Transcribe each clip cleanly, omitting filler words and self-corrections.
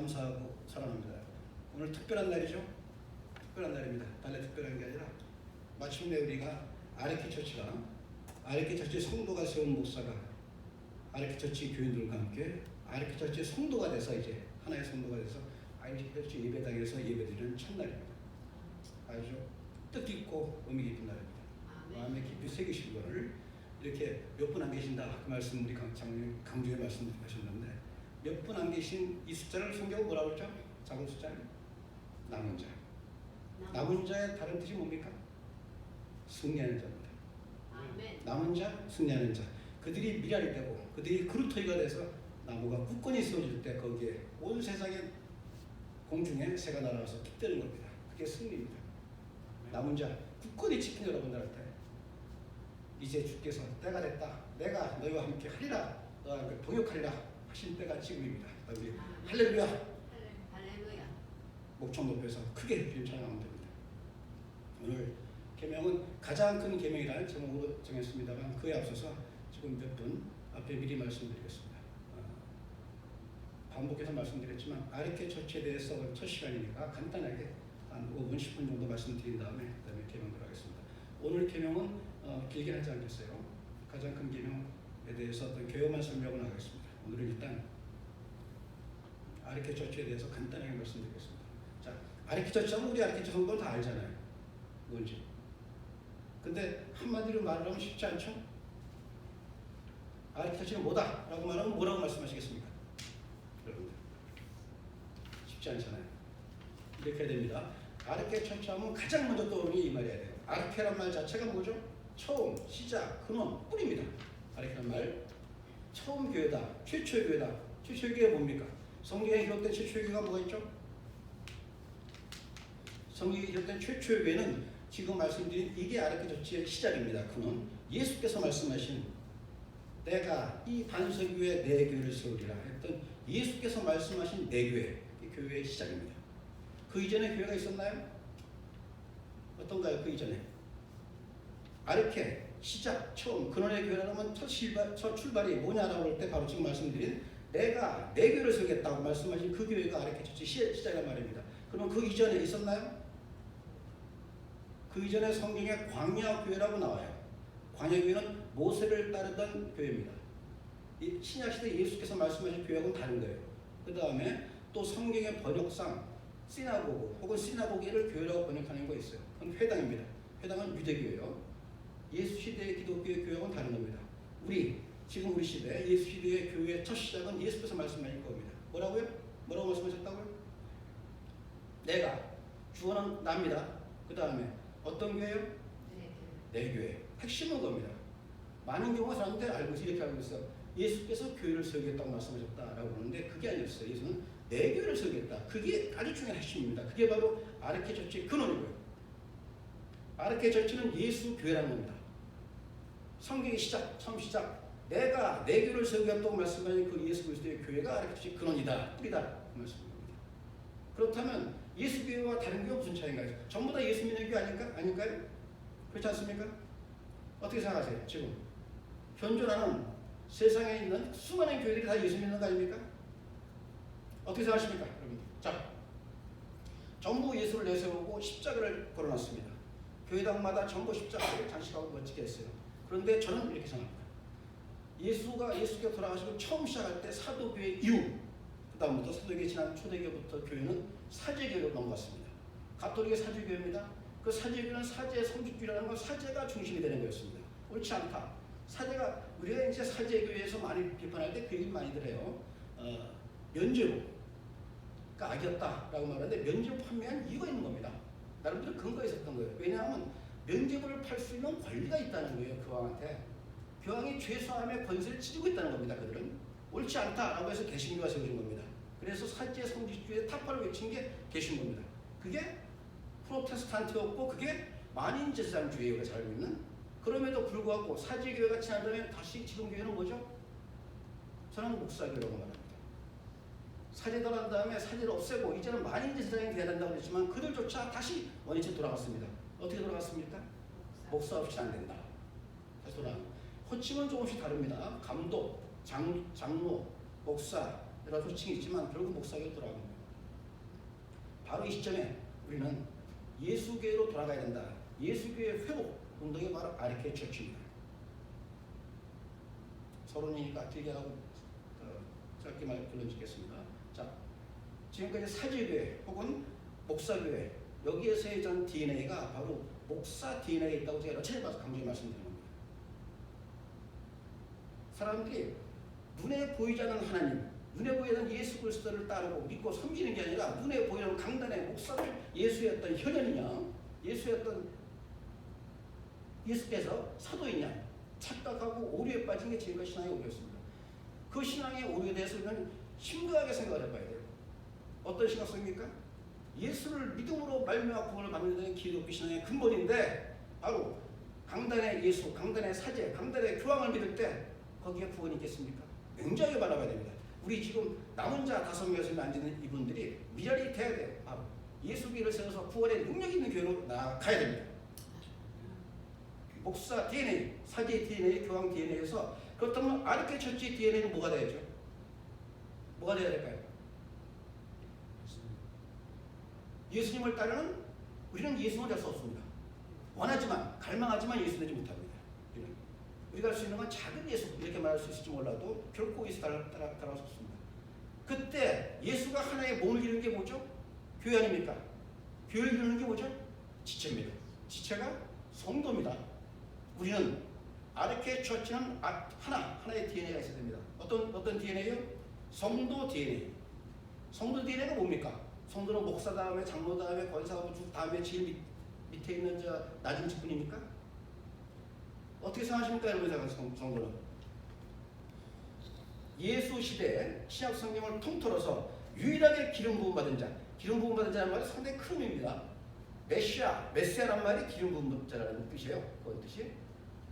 감사하고 사랑합니다. 오늘 특별한 날이죠. 특별한 날입니다. 단래 특별한 게 아니라 마침내 우리가 아르키처치가 아르키처치 성도가 세운 목사가 아르키처치 교인들과 함께 아르키처치 성도가 돼서 이제 하나의 성도가 돼서 아르키처치 예배당에서 예배드리는 첫날입니다. 아주 뜻깊고 의미 깊은 날입니다. 마음에 깊이 새기신 거를 이렇게 몇 분 안 계신다 그 말씀 우리 장로님 강조의 말씀하셨는데 몇 분 안 계신 이 숫자를 성경은 뭐라고 그러죠? 작은 숫자를 남은 자. 남은 자의 다른 뜻이 뭡니까? 승리하는 자입니다. 아멘. 남은 자, 승리하는 자. 그들이 미랄이 되고 그들이 그루터기가 돼서 나무가 굳건히 세워질 때 거기에 온 세상의 공중에 새가 날아와서 깃드는 겁니다. 그게 승리입니다. 남은 자, 굳건히 지킨 여러분들한테 이제 주께서 때가 됐다. 내가 너희와 함께 하리라. 너와 함께 동역하리라 하신 때가 지금입니다. 우리 할렐루야. 할렐루야. 목청 높여서 크게 주님 찬양하면 됩니다. 오늘 계명은 가장 큰 계명이라는 제목으로 정했습니다만 그에 앞서서 지금 몇 분 앞에 미리 말씀드리겠습니다. 반복해서 말씀드렸지만 아르키처치에 대해서 첫 시간이니까 간단하게 한 5분, 10분 정도 말씀드린 다음에 그다음에 계명 들어가겠습니다. 오늘 계명은 길게 하지 않겠어요. 가장 큰 계명에 대해서 어떤 개요만 설명을 하겠습니다. 오늘은 일단 아르키처치에 대해서 간단하게 말씀드리겠습니다. 자, 아르키처치는 우리 아르키처치 성도는 다 알잖아요. 뭔지. 근데 한마디로 말하면 쉽지 않죠? 아르키처치는 뭐다? 라고 말하면 뭐라고 말씀하시겠습니까? 여러분들. 쉽지 않잖아요. 이렇게 해야 됩니다. 아르키처치 하면 가장 먼저 떠오르는 이 말이어야 돼요. 아르케란 말 자체가 뭐죠? 처음, 시작, 근원, 뿌리입니다. 아르케란 말. 처음 교회다. 최초의 교회다. 최초의 교회가 뭡니까? 성경에 기록된 최초의 교회가 뭐가 있죠? 성경에 기록된 최초의 교회는 지금 말씀드린 이게 아르키처치의 시작입니다. 그는 예수께서 말씀하신 내가 이 반석 위에 내 교회를 세우리라 했던 예수께서 말씀하신 내 교회, 이 교회의 시작입니다. 그 이전에 교회가 있었나요? 어떤가요? 그 이전에 아르케, 시작, 처음, 근원의 교회라면 첫 출발이 뭐냐라고 할 때 바로 지금 말씀드린 내가 내 교회를 세우겠다고 말씀하신 그 교회가 아르키처치 시작이란 말입니다. 그럼 그 이전에 있었나요? 그 이전에 성경에 광야교회라고 나와요. 광야교회는 모세를 따르던 교회입니다. 이 신약시대 예수께서 말씀하신 교회하고는 다른 거예요. 그 다음에 또 성경의 번역상 시나고그 혹은 시나고게를 교회라고 번역하는 거 있어요. 그건 회당입니다. 회당은 유대교회요. 예수 시대의 기독교의 교회하고는 다른 겁니다. 지금 우리 시대 예수 시대의 교회의 첫 시작은 예수께서 말씀하신 겁니다. 뭐라고요? 뭐라고 말씀하셨다고요? 내가 주어는 납니다. 그 다음에 어떤 교회요? 내 교회. 핵심은 겁니다. 많은 경우가 사람들 알고 있어 이렇게 알고 있어. 예수께서 교회를 세우겠다고 말씀하셨다라고 하는데 그게 아니었어요. 예수는 내 교회를 세우겠다. 그게 아주 중요한 핵심입니다. 그게 바로 아르키처치의 근원이고요. 아르키처치는 예수 교회라는 겁니다. 성경의 시작, 처음 시작. 내가 내 교회를 세우겠다고 말씀하신 그 예수 그리스도의 교회가 아르키처치의 근원이다, 뿌리다 그 말씀입니다. 그렇다면 예수 교회와 다른 교회가 무슨 차이인가요? 전부 다 예수 믿는 교회 아닐까요? 그렇지 않습니까? 어떻게 생각하세요? 지금 현존하는 세상에 있는 수많은 교회들이 다 예수 믿는 거 아닙니까? 어떻게 생각하십니까? 여러분들. 자, 전부 예수를 내세우고 십자가를 걸어놨습니다. 교회당마다 전부 십자가를 장식하고 멋지게 했어요. 그런데 저는 이렇게 생각합니다. 예수께 돌아가시고 처음 시작할 때 사도교회 이후 그 다음부터 사도교회 지난 초대교회부터 교회는 사제교회로 넘어갔습니다. 가톨릭의 사제교회입니다. 그 사제교회는 사제의 성직주의라는 건 사제가 중심이 되는 거였습니다. 옳지 않다. 사제가 우리가 이제 사제교회에서 많이 비판할 때 그 얘기를 많이들 해요. 면죄부가 악이었다라고 말하는데 면죄부 판매한 이유가 있는 겁니다. 나름대로 근거가 있었던 거예요. 왜냐하면 면죄부를 팔 수 있는 권리가 있다는 거예요. 교황한테. 교황이 죄수함의 권세를 지니고 있다는 겁니다. 그들은. 옳지 않다라고 해서 개신교가 세워진 겁니다. 그래서 사제 성직주의의 타파를 외친 게 개신교입니다. 그게 프로테스탄트였고 그게 만인제사장주의가 잘 알고 있는. 그럼에도 불구하고 사제교회가 지난 다음에 다시 지금 교회는 뭐죠? 저는 목사교회라고 말합니다. 사제들 한 다음에 사제를 없애고 이제는 만인제사장이 돼야 된다고 했지만 그들조차 다시 원위치로 돌아갔습니다. 어떻게 돌아갔습니까? 목사 없이는 안 된다. 다시 돌아갑니다. 호칭은 조금씩 다릅니다. 감독, 장로, 목사, 여러 호칭이 있지만 결국 목사교로 돌아가는 거예요. 바로 이 시점에 우리는 예수교회로 돌아가야 된다. 예수교회 회복 운동이 바로 아르케 처치입니다. 서론이니까 길게 하고 짧게 말 들려주겠습니다. 자, 지금까지 사제교회 혹은 목사교회 여기에서의 전 DNA가 바로 목사 DNA에 있다고 제가 여러 차례 강조해 말씀드리는 겁니다. 사람들이 눈에 보이지 않는 하나님, 눈에 보이는 예수 그리스도를 따르고 믿고 섬기는 게 아니라 눈에 보이는 강단의 목사를 예수였던 현현이냐, 예수께서 사도이냐 착각하고 오류에 빠진 게 지금까지 신앙의 오류였습니다. 그 신앙의 오류에 대해서 우리는 심각하게 생각을 해봐야 돼요. 어떤 심각성입니까? 예수를 믿음으로 말미암아 구원을 받는 데는 기독교 신앙의 근본인데 바로 강단의 예수, 강단의 사제, 강단의 교황을 믿을 때 거기에 구원이 있겠습니까? 굉장히 바라봐야 됩니다. 우리 지금 남은 자 5명에서 앉는 이분들이 미랄이 돼야 돼요. 바로 예수교회를 세워서 구원의 능력 있는 교회로 나아가야 됩니다. 목사 DNA, 사제 DNA, 교황 DNA에서 그렇다면 아르케 처치 DNA는 뭐가 돼야죠? 뭐가 돼야 될까요? 예수님을 따르는 우리는 예수님을 될 수 없습니다. 원하지만 갈망하지만 예수 되지 못합니다. 우리가 할 수 있는 건 작은 예수 이렇게 말할 수 있을지 몰라도 결코 예수 따라갈 수 없습니다. 그때 예수가 하나의 몸을 이루는 게 뭐죠? 교회 아닙니까? 교회를 이루는 게 뭐죠? 지체입니다. 지체가 성도입니다. 우리는 아르케 처치는 하나의 DNA가 있어야 됩니다. 어떤 DNA요? 성도 DNA. 성도 DNA가 뭡니까? 성도는 목사 다음에 장로 다음에 권사하고 주 다음에 제일 밑에 있는 저 낮은 직분입니까? 어떻게 생각하십니까? 여러분 성도는 예수 시대에 신약 성경을 통틀어서 유일하게 기름 부음 받은 자, 기름 부음 받은 자라는 말이 상당히 큰 의미입니다. 메시아란 말이 기름 부음 자라는 뜻이에요. 그런 뜻이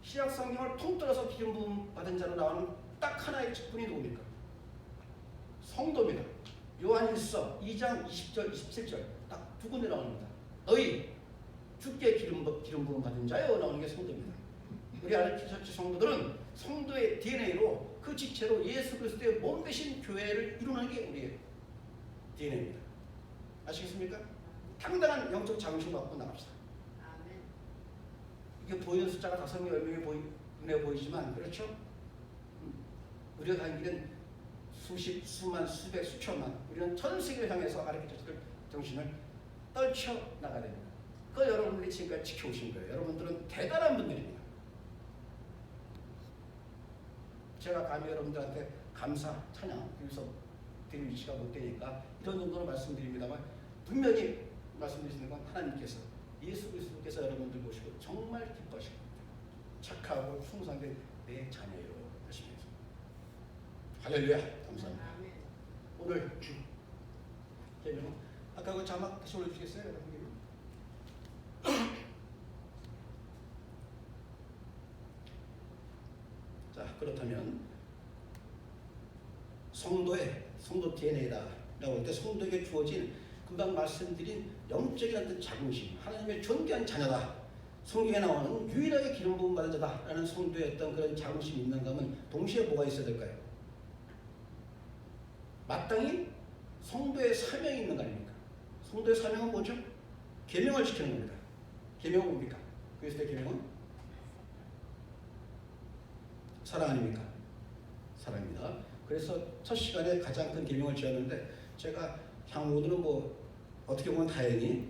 신약 성경을 통틀어서 기름 부음 받은 자로 나오는 딱 하나의 직분이 누굽니까? 성도입니다. 요한일서 2장 20절 27절 딱 두 군데 나옵니다. 너희 주께 기름 부음 받은 자여 나오는 게 성도입니다. 우리 아르케 처치 성도들은 성도의 DNA로 그 지체로 예수 그리스도의 몸 대신 교회를 이루는 게 우리의 DNA입니다. 아시겠습니까? 당당한 영적 자긍심 갖고 나갑시다. 아멘. 이게 보이는 숫자가 5명, 10명이 눈에 보이지만 그렇죠? 우리가 가는 길은 수십, 수만, 수백, 수천만 우리는 전 세계를 향해서 아르케 처치 정신을 떨쳐 나가야 됩니다. 그걸 여러분들이 지금까지 지켜오신 거예요. 여러분들은 대단한 분들입니다. 제가 감히 여러분들한테 감사, 찬양 드릴 위치가 못 되니까 이런 정도로 말씀드립니다만 분명히 말씀드리는 건 하나님께서 예수 그리스도께서 여러분들 보시고 정말 기뻐하실 겁니다. 착하고 충성된 내 자녀요 하시면서 할렐루야 감사합니다. 아멘. 오늘 개명 아까 그 자막 다시 올려주시겠어요? 여러분? 자 그렇다면 성도 DNA다 라고 할 때 성도에게 주어진 금방 말씀드린 영적인 어떤 자긍심 하나님의 존귀한 자녀다 성경에 나오는 유일하게 기름 부음 받은 자다 라는 성도의 어떤 그런 자긍심이 있는가 하면 동시에 뭐가 있어야 될까요? 마땅히 성도의 사명이 있는 거 아닙니까? 성도의 사명은 뭐죠? 계명을 지키는 겁니다. 계명은 뭡니까? 그리스도의 계명은 사랑 아닙니까? 사랑입니다. 그래서 첫 시간에 가장 큰 계명을 지었는데 제가 향후로는 뭐 어떻게 보면 다행히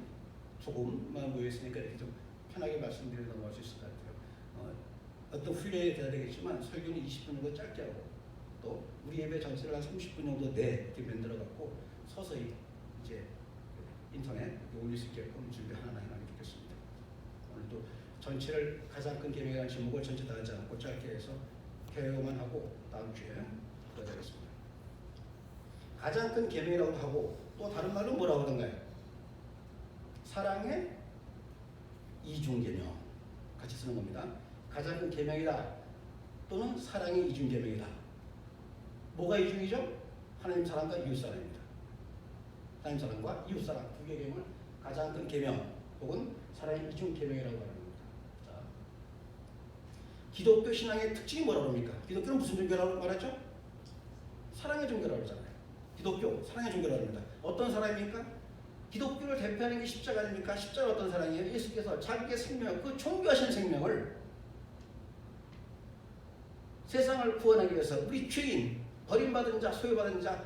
조금만 모여있으니까 이렇게 좀 편하게 말씀드리고 넘어갈 수 있을 것 같아요. 어떤 훈련이 돼야 되겠지만 설교는 20분 정도 짧게 하고 또 우리 예배 전체를 한 30분 정도 이렇게 만들어갖고 서서히 이제 인터넷 올릴 수 있게끔 준비 하나 해나가면 좋겠습니다. 오늘도 전체를 가장 큰 계명이라는 제목을 전체 다 하지 않고 짧게 해서 개요만 하고 다음 주에 들어가겠습니다. 가장 큰 계명이라고 하고 또 다른 말로 뭐라고 하던가요? 사랑의 이중 계명 같이 쓰는 겁니다. 가장 큰 계명이다 또는 사랑의 이중 계명이다. 뭐가 이중이죠? 하나님 사랑과 이웃 사랑입니다. 하나님 사랑과 이웃 사랑 두 개의 계명을 가장 큰 계명 혹은 사랑의 이중 계명이라고 하는 겁니다. 자, 기독교 신앙의 특징이 뭐라고 합니까? 기독교는 무슨 종교라고 말하죠? 사랑의 종교라고 하잖아요. 기독교 사랑의 종교라고 합니다. 어떤 사람입니까? 기독교를 대표하는 게 십자가 아닙니까? 십자가 어떤 사랑이에요? 예수께서 자기의 생명, 그 존귀하신 생명을 세상을 구원하기 위해서 우리 죄인, 버림받은 자, 소유받은 자,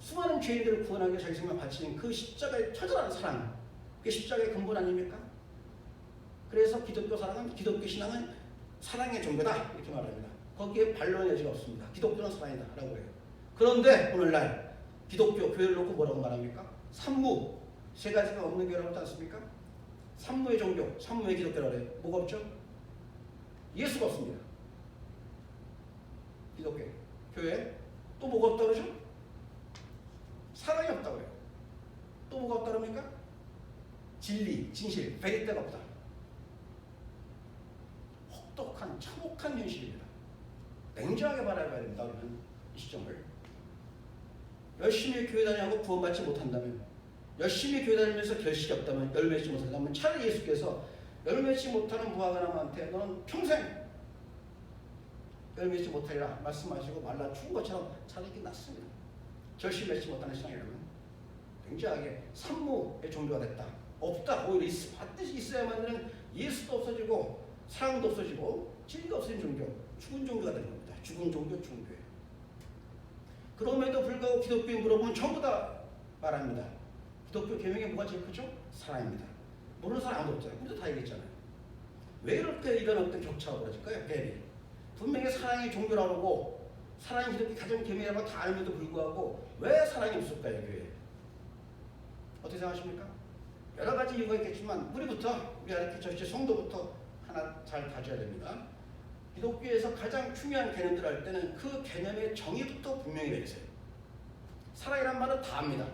수많은 죄인들을 구원하기 위해 자기 생명을 바치는 그 십자가의 처절한 사랑, 그게 십자가의 근본 아닙니까? 그래서 기독교 사랑은, 기독교 신앙은 사랑의 종교다 이렇게 말합니다. 거기에 반론의 여지가 없습니다. 기독교는 사랑이다 라고 해요. 그런데 오늘날 기독교 교회를 놓고 뭐라고 말합니까? 산무, 세 가지가 없는 교회라고 하지 않습니까? 산무의 종교, 산무의 기독교라고 해요. 뭐가 없죠? 예수가 없습니다. 기독교 교회 또 뭐가 없다고 그러죠? 사랑이 없다고 해요. 또 뭐가 없다고 합니까? 진리, 진실, 베리떼가 없다. 혹독한, 참혹한 현실입니다. 냉정하게 바라봐야 됩니다. 우리는 이 시점을 열심히 교회 다니고 구원받지 못한다면, 열심히 교회 다니면서 결실이 없다면, 열매치 못한다면 차라리 예수께서 열매치 못하는 무화과나무한테 너는 평생 열매치 못하리라 말씀하시고 말라 죽은 것처럼 차라리 낫습니다. 결실 맺지 못하는 신앙이라면 굉장하게 산무의 종교가 됐다. 없다. 오히려 반드시 있어야만 되는 예수도 없어지고 사랑도 없어지고 진리가 없어진 종교, 죽은 종교가 되는 겁니다. 죽은 종교, 죽은 교회. 그럼에도 불구하고 기독교에 물어보면 전부 다 말합니다. 기독교 계명이 뭐가 제일 크죠? 사랑입니다. 모르는 사람 아무도 없잖아요. 우리도 다 얘기했잖아요. 왜 이렇게 이런 어떤 격차가 벌어질까요? 갭이. 분명히 사랑이 종교라고 하고 사랑이 기독교 가장 계명이라고 다 알면도 불구하고 왜 사랑이 없을까요? 교회에? 어떻게 생각하십니까? 여러 가지 이유가 있겠지만 우리부터, 우리 아르키처치 성도부터 하나 잘 다져야 됩니다. 기독교에서 가장 중요한 개념들을 할 때는 그 개념의 정의부터 분명히 내리세요. 사랑이란 말은 다 합니다.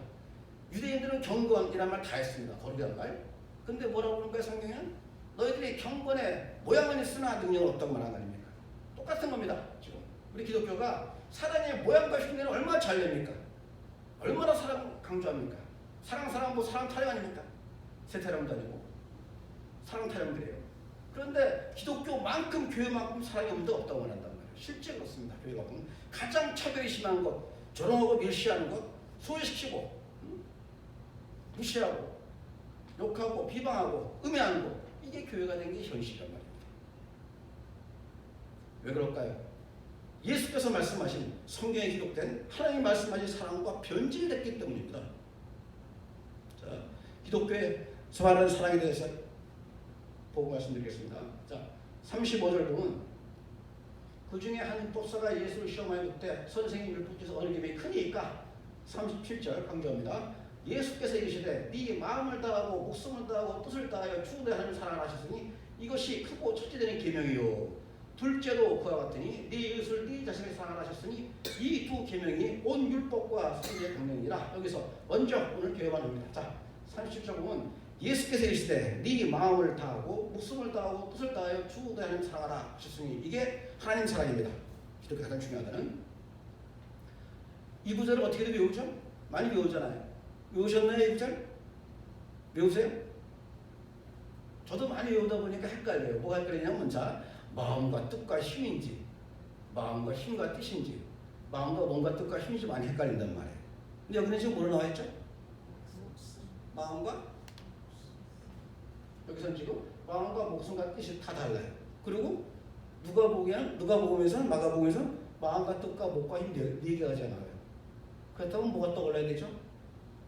유대인들은 경건이란 말 다 했습니다. 거룩이란 말. 근데 뭐라고 그런 거예요? 성경에는 너희들이 경건의 모양은 있으나 능력은 없다고 말한 거 아닙니까? 똑같은 겁니다. 지금 우리 기독교가 사랑의 모양과 흉내를 얼마나 잘 냅니까? 얼마나 사랑 강조합니까? 사랑 뭐 사랑 타령 아닙니까? 세타령도 아니고 사랑 타령들이에요. 그런데 기독교만큼 교회만큼 사랑이 없는 데 없다고 말한단 말이에요. 실제 그렇습니다. 교회가 보면 가장 차별이 심한 것, 조롱하고 멸시하는 것, 소외시키고 무시하고 욕하고 비방하고 음해하는 것, 이게 교회가 된 게 현실이란 말입니다. 왜 그럴까요? 예수께서 말씀하신 성경에 기록된 하나님 말씀하신 사랑과 변질됐기 때문입니다. 자, 기독교에서 말하는 사랑에 대해서 보고 말씀드리겠습니다. 자, 35절 보면 그 중에 한 법사가 예수를 시험하여 묻되 선생님 율법에서 어느 점이 크니까 37절 강조합니다. 예수께서 이르시되 네 마음을 다하고 목숨을 다하고 뜻을 다하여 주 내 하나님을 사랑하셨으니 이것이 크고 첫째되는 계명이요. 둘째도 그와 같으니 네 이웃을 네 자신을 사랑하셨으니 이 두 계명이 온 율법과 선지의 강령이라. 여기서 먼저 오늘 교회만 옵니다. 자, 37절 보면 예수께서 이르시되 네 마음을 다하고 목숨을 다하고 뜻을 다하여 주 내 하나님 사랑하라 하셨으니 이게 하나님 사랑입니다. 기독교 가장 중요하다는 이 구절을 어떻게든 외우죠? 많이 외우잖아요. 외우셨나요? 이 구절? 외우세요? 저도 많이 외우다 보니까 헷갈려요. 뭐가 헷갈리냐면 자, 마음과 뜻과 힘인지 마음과 힘과 뜻인지 마음과 뭔가 뜻과 힘인지 많이 헷갈린단 말이에요. 근데 여기는 지금 뭐로 나와 있죠? 마음과 여기서는 지금 마음과 목숨과 뜻이 다 달라요. 그리고 누가복음에서는 마가복음에서는 마음과 뜻과 목과 힘 네 개가 나와요. 그렇다면 뭐가 떠올라야 되죠?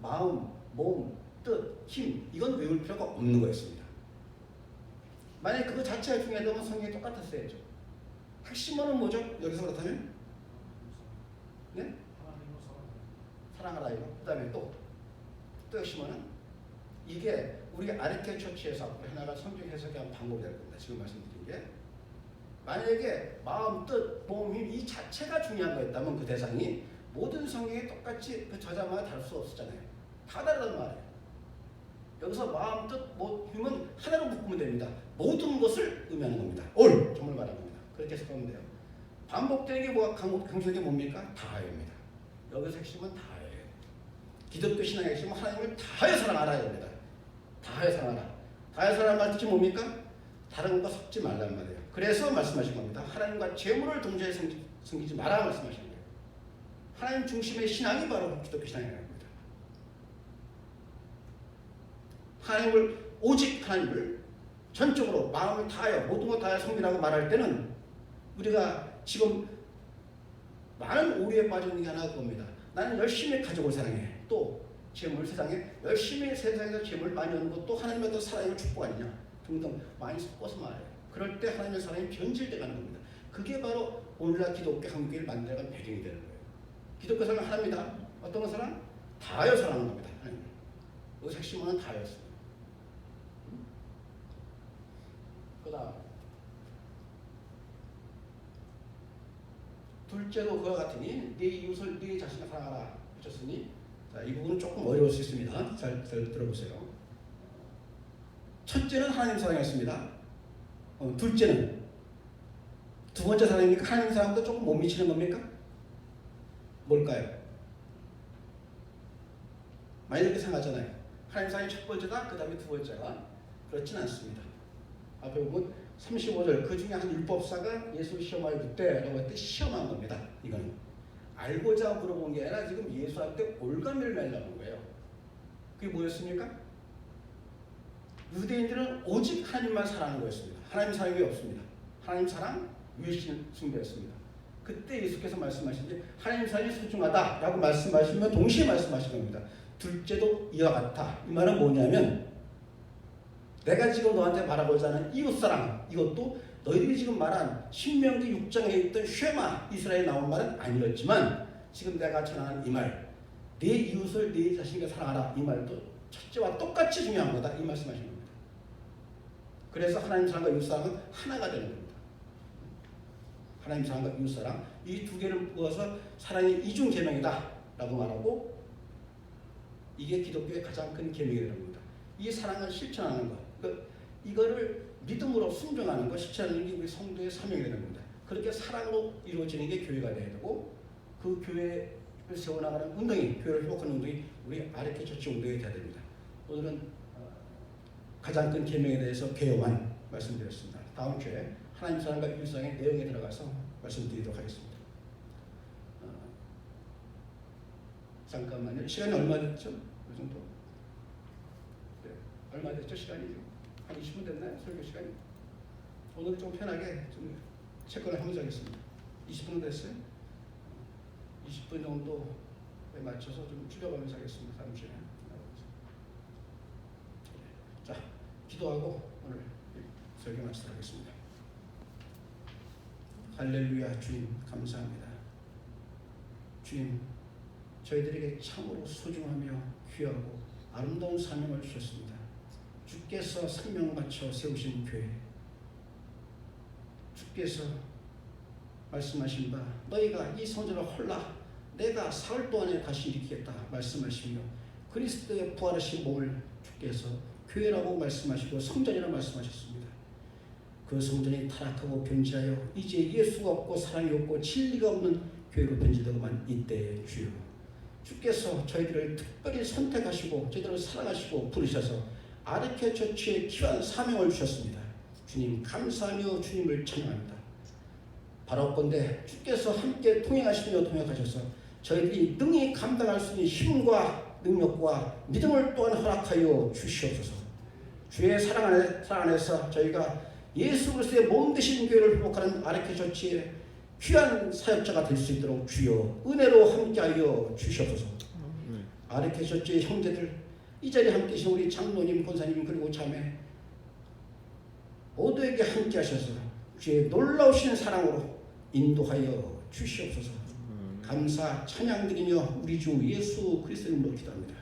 마음, 몸, 뜻, 힘, 이건 외울 필요가 없는 거였습니다. 만약 그거 자체가 중요하다면 성경이 똑같았어야죠. 핵심어는 뭐죠? 여기서 그렇다면? 네? 사랑하라 이거. 그 다음에 또 핵심어는 이게 우리 아르케 처치에서 하나가 성경 해석의 방법이 될 겁니다. 지금 말씀드린 게 만약에 마음, 뜻, 몸, 힘 이 자체가 중요한 거였다면 그 대상이 모든 성경이 똑같이 그 저자마다 다를 수 없었잖아요. 다 다르단 말이에요. 여기서 마음, 뜻, 힘은 하나로 묶으면 됩니다. 모든 것을 의미하는 겁니다. 올! 정말 말하는 겁니다. 그렇게 해석하면 돼요. 반복되는 게 뭐가 강조된 게 뭡니까? 다하여입니다. 여기서 핵심은 다하여예요. 기독교 신앙의 핵심은 하나님을 다하여 사랑하라 입니다. 다하여 사랑하라. 다하여 사랑하는 말 뜻이 뭡니까? 다른 것과 섞지 말란 말이에요. 그래서 말씀하신 겁니다. 하나님과 재물을 동시에 섬기지 마라 말씀하신 거예요. 하나님 중심의 신앙이 바로 기독교 신앙이라는 겁니다. 하나님을 오직 하나님을 전적으로 마음을 다하여 모든 것 다하여 섬기라고 말할 때는 우리가 지금 많은 오류에 빠지는 게 하나 그겁니다. 나는 열심히 가족을 사랑해. 또 재물 세상에 열심히 세상에서 재물 많이 얻는 것도 하나님의 어떤 사랑의 축복 아니냐 등등 많이 섞어서 말해요. 그럴 때 하나님의 사랑이 변질돼 가는 겁니다. 그게 바로 오늘날 기독교 한국교회를 만들어간 배경이 되는 거예요. 기독교 사랑은 하나입니다. 어떤 건 사랑? 다하여 사랑하는 겁니다. 하나님. 여기서 핵심은 다하였어요. 그 다음 둘째도 그와 같으니 네 이웃을 네 자신을 사랑하라 하셨으니 자, 이 부분은 조금 어려울 수 있습니다. 잘 들어보세요. 첫째는 하나님 사랑이었습니다. 둘째는 두 번째 사랑입니까? 하나님 사랑보다 조금 못 미치는 겁니까? 뭘까요? 많이 이렇게 생각하잖아요. 하나님 사랑이 첫 번째다, 그 다음에 두 번째가 그렇진 않습니다. 앞에 보면 35절 그 중에 한 율법사가 예수 시험할 그때라고 할 때 시험한 겁니다. 이거는 알고자 물어본 게 아니라 지금 예수한테 올가미를 내려는 거예요. 그게 뭐였습니까? 유대인들은 오직 하나님만 사랑하는 거였습니다. 하나님 사랑이 없습니다. 하나님 사랑 위신 숭배였습니다. 그때 예수께서 말씀하신 게 하나님 사랑이 소중하다라고 말씀하시면 동시에 말씀하신 겁니다. 둘째도 이와 같아. 이 말은 뭐냐면 내가 지금 너한테 말하고자 하는 이웃사랑 이것도 너희들이 지금 말한 신명기 6장에 있던 쉐마 이스라엘에 나온 말은 아니었지만 지금 내가 전하는 이 말 네 이웃을 네 자신에게 사랑하라 이 말도 첫째와 똑같이 중요한 거다 이 말씀하신 겁니다. 그래서 하나님 사랑과 이웃사랑은 하나가 되는 겁니다. 하나님 사랑과 이웃사랑 이 두 개를 모아서 사랑의 이중 계명이다 라고 말하고 이게 기독교의 가장 큰 계명이 되는 겁니다. 이 사랑을 실천하는 것 이거를 믿음으로 순종하는 것 실천하는 게 우리 성도의 사명이 되는 겁니다. 그렇게 사랑으로 이루어지는 게 교회가 되어야 되고 그 교회를 세워나가는 운동이 교회를 회복하는 운동이 우리 아르케 처치 운동이 되어야 됩니다. 오늘은 가장 큰 계명에 대해서 개요만 말씀드렸습니다. 다음 주에 하나님 사랑과 이웃사랑의 내용에 들어가서 말씀드리도록 하겠습니다. 잠깐만요. 시간이 얼마 됐죠? 이 정도? 네. 얼마 됐죠? 시간이 한 20분 됐나요? 설교 시간이? 오늘 좀 편하게 좀 체크를 하면서 하겠습니다. 20분 됐어요? 20분 정도에 맞춰서 좀 줄여가면서 하겠습니다. 다음 주에. 자, 기도하고 오늘 설교 마치도록 하겠습니다. 할렐루야. 주님 감사합니다. 주님 저희들에게 참으로 소중하며 귀하고 아름다운 사명을 주셨습니다. 주께서 생명 바쳐 세우신 교회 주께서 말씀하신 바 너희가 이 성전을 헐라 내가 사흘 동안에 다시 일으키겠다 말씀하시며 그리스도의 부활하신 몸을 주께서 교회라고 말씀하시고 성전이라고 말씀하셨습니다. 그 성전이 타락하고 변질하여 이제 예수가 없고 사랑이 없고 진리가 없는 교회로 변질되고만 이때에 주여 주께서 저희들을 특별히 선택하시고 저희들을 사랑하시고 부르셔서 아르케 처치의 귀한 사명을 주셨습니다. 주님 감사하며 주님을 찬양합니다. 바라옵건대 주께서 함께 통행하시며 통역하셔서 저희들이 능히 감당할 수 있는 힘과 능력과 믿음을 또한 허락하여 주시옵소서. 주의 사랑 안에서 저희가 예수 그리스도의 몸 되신 교회를 회복하는 아르케 처치의 귀한 사역자가 될 수 있도록 주여 은혜로 함께하여 주시옵소서. 아르케 처치의 형제들 이 자리에 함께 계신 우리 장로님, 권사님 그리고 자매 모두에게 함께 하셔서 주의 놀라우신 사랑으로 인도하여 주시옵소서. 감사 찬양드리며 우리 주 예수 그리스도님으로 기도합니다.